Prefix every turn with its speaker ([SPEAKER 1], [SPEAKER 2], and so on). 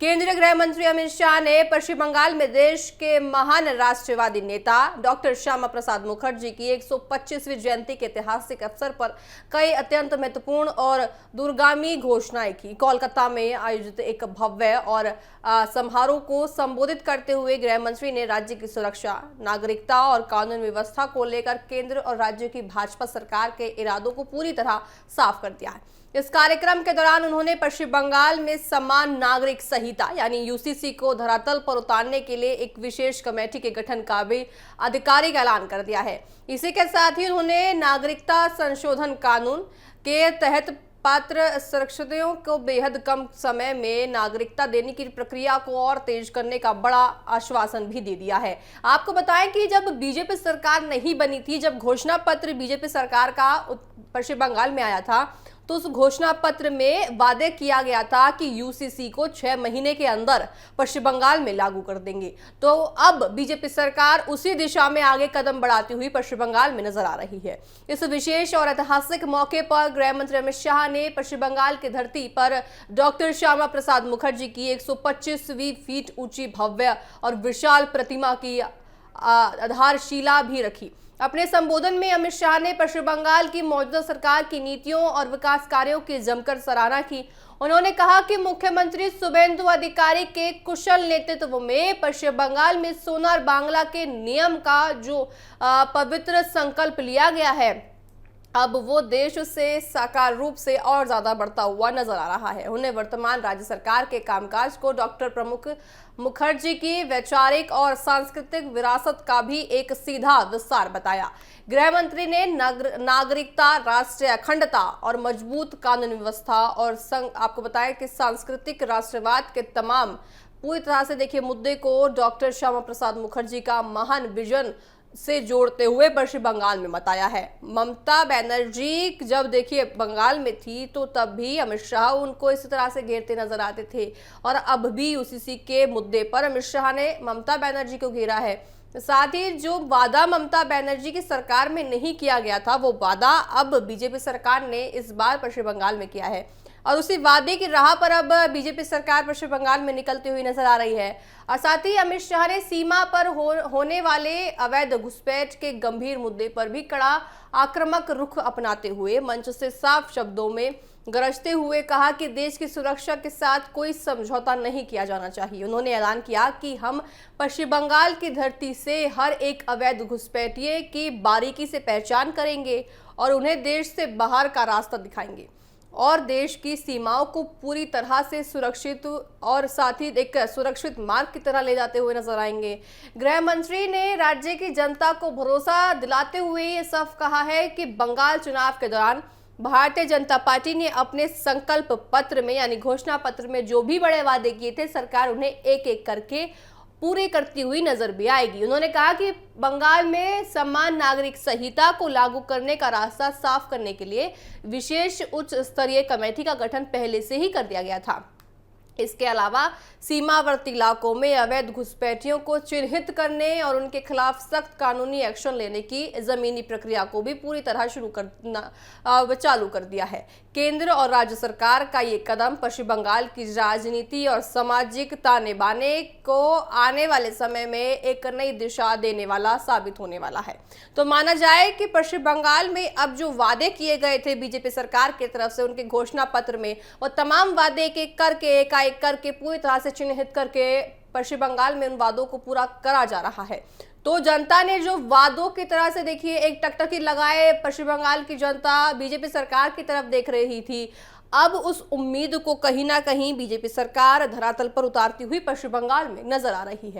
[SPEAKER 1] केंद्रीय गृह मंत्री अमित शाह ने पश्चिम बंगाल में देश के महान राष्ट्रवादी नेता डॉक्टर श्यामा प्रसाद मुखर्जी की 125वीं जयंती के ऐतिहासिक अवसर पर कई अत्यंत महत्वपूर्ण और दूरगामी घोषणाएं की। कोलकाता में आयोजित एक भव्य और समारोह को संबोधित करते हुए गृह मंत्री ने राज्य की सुरक्षा, नागरिकता और कानून व्यवस्था को लेकर केंद्र और राज्य की भाजपा सरकार के इरादों को पूरी तरह साफ कर दिया है। इस कार्यक्रम के दौरान उन्होंने पश्चिम बंगाल में समान नागरिक संहिता यानी यूसीसी को धरातल पर उतारने के लिए एक विशेष कमेटी के गठन का भी आधिकारिक ऐलान कर दिया है। इसी के साथ ही उन्होंने नागरिकता संशोधन कानून के तहत पात्र शरणार्थियों को बेहद कम समय में नागरिकता देने की प्रक्रिया को और तेज करने का बड़ा आश्वासन भी दे दिया है। आपको बताएं कि जब बीजेपी सरकार नहीं बनी थी, जब घोषणा पत्र बीजेपी सरकार का पश्चिम बंगाल में आया था, तो उस घोषणा पत्र में वादे किया गया था कि यूसीसी को 6 महीने के अंदर पश्चिम बंगाल में लागू कर देंगे। तो अब बीजेपी सरकार उसी दिशा में आगे कदम बढ़ाती हुई पश्चिम बंगाल में नजर आ रही है। इस विशेष और ऐतिहासिक मौके पर गृह मंत्री अमित शाह ने पश्चिम बंगाल की धरती पर डॉक्टर श्यामा प्रसाद मुखर्जी की 125वीं फीट ऊंची भव्य और विशाल प्रतिमा की आधारशिला भी रखी। अपने संबोधन में अमित शाह ने पश्चिम बंगाल की मौजूदा सरकार की नीतियों और विकास कार्यों की जमकर सराहना की। उन्होंने कहा कि मुख्यमंत्री शुभेंदु अधिकारी के कुशल नेतृत्व में पश्चिम बंगाल में सोनार बांग्ला के नियम का जो पवित्र संकल्प लिया गया है, अब वो देश से साकार रूप से और ज्यादा बढ़ता हुआ नजर आ रहा है। उन्हें वर्तमान राज्य सरकार के कामकाज को डॉक्टर प्रमुख मुखर्जी की वैचारिक और सांस्कृतिक विरासत का भी एक सीधा विस्तार बताया। गृह मंत्री ने नागरिकता, राष्ट्रीय अखंडता और मजबूत कानून व्यवस्था और आपको बताया कि सांस्कृतिक राष्ट्रवाद के तमाम पूरी तरह से देखिए मुद्दे को डॉक्टर श्यामा प्रसाद मुखर्जी का महान विजन से जोड़ते हुए पश्चिम बंगाल में बताया है। ममता बनर्जी जब देखिए बंगाल में थी तो तब भी अमित शाह उनको इसी तरह से घेरते नजर आते थे और अब भी यूसीसी के मुद्दे पर अमित शाह ने ममता बनर्जी को घेरा है। साथ ही जो वादा ममता बनर्जी की सरकार में नहीं किया गया था, वो वादा अब बीजेपी सरकार ने इस बार पश्चिम बंगाल में किया है और उसी वादे की राह पर अब बीजेपी सरकार पश्चिम बंगाल में निकलती हुई नजर आ रही है। और साथ ही अमित शाह ने सीमा पर होने वाले अवैध घुसपैठ के गंभीर मुद्दे पर भी कड़ा आक्रामक रुख अपनाते हुए मंच से साफ शब्दों में गरजते हुए कहा कि देश की सुरक्षा के साथ कोई समझौता नहीं किया जाना चाहिए। उन्होंने ऐलान किया कि हम पश्चिम बंगाल की धरती से हर एक अवैध घुसपैठिए की बारीकी से पहचान करेंगे और उन्हें देश से बाहर का रास्ता दिखाएंगे और देश की सीमाओं को पूरी तरह से सुरक्षित और साथ ही एक सुरक्षित मार्ग की तरह ले जाते हुए नजर आएंगे। गृह मंत्री ने राज्य की जनता को भरोसा दिलाते हुए ये साफ कहा है कि बंगाल चुनाव के दौरान भारतीय जनता पार्टी ने अपने संकल्प पत्र में यानी घोषणा पत्र में जो भी बड़े वादे किए थे, सरकार उन्हें एक एक करके पूरे करती हुई नजर भी आएगी। उन्होंने कहा कि बंगाल में समान नागरिक संहिता को लागू करने का रास्ता साफ करने के लिए विशेष उच्च स्तरीय कमेटी का गठन पहले से ही कर दिया गया था। इसके अलावा सीमावर्ती इलाकों में अवैध घुसपैठियों को चिन्हित करने और उनके खिलाफ सख्त कानूनी एक्शन लेने की जमीनी प्रक्रिया को भी पूरी तरह चालू कर दिया है। केंद्र और राज्य सरकार का ये कदम पश्चिम बंगाल की राजनीति और सामाजिक ताने बाने को आने वाले समय में एक नई दिशा देने वाला साबित होने वाला है। तो माना जाए कि पश्चिम बंगाल में अब जो वादे किए गए थे बीजेपी सरकार की तरफ से उनके घोषणा पत्र में, वो तमाम वादे एक एक करके पूरी तरह से चिन्हित करके पश्चिम बंगाल में उन वादों को पूरा करा जा रहा है। तो जनता ने जो वादों की तरह से देखिए एक टकटकी लगाए पश्चिम बंगाल की जनता बीजेपी सरकार की तरफ देख रही थी, अब उस उम्मीद को कहीं ना कहीं बीजेपी सरकार धरातल पर उतारती हुई पश्चिम बंगाल में नजर आ रही है।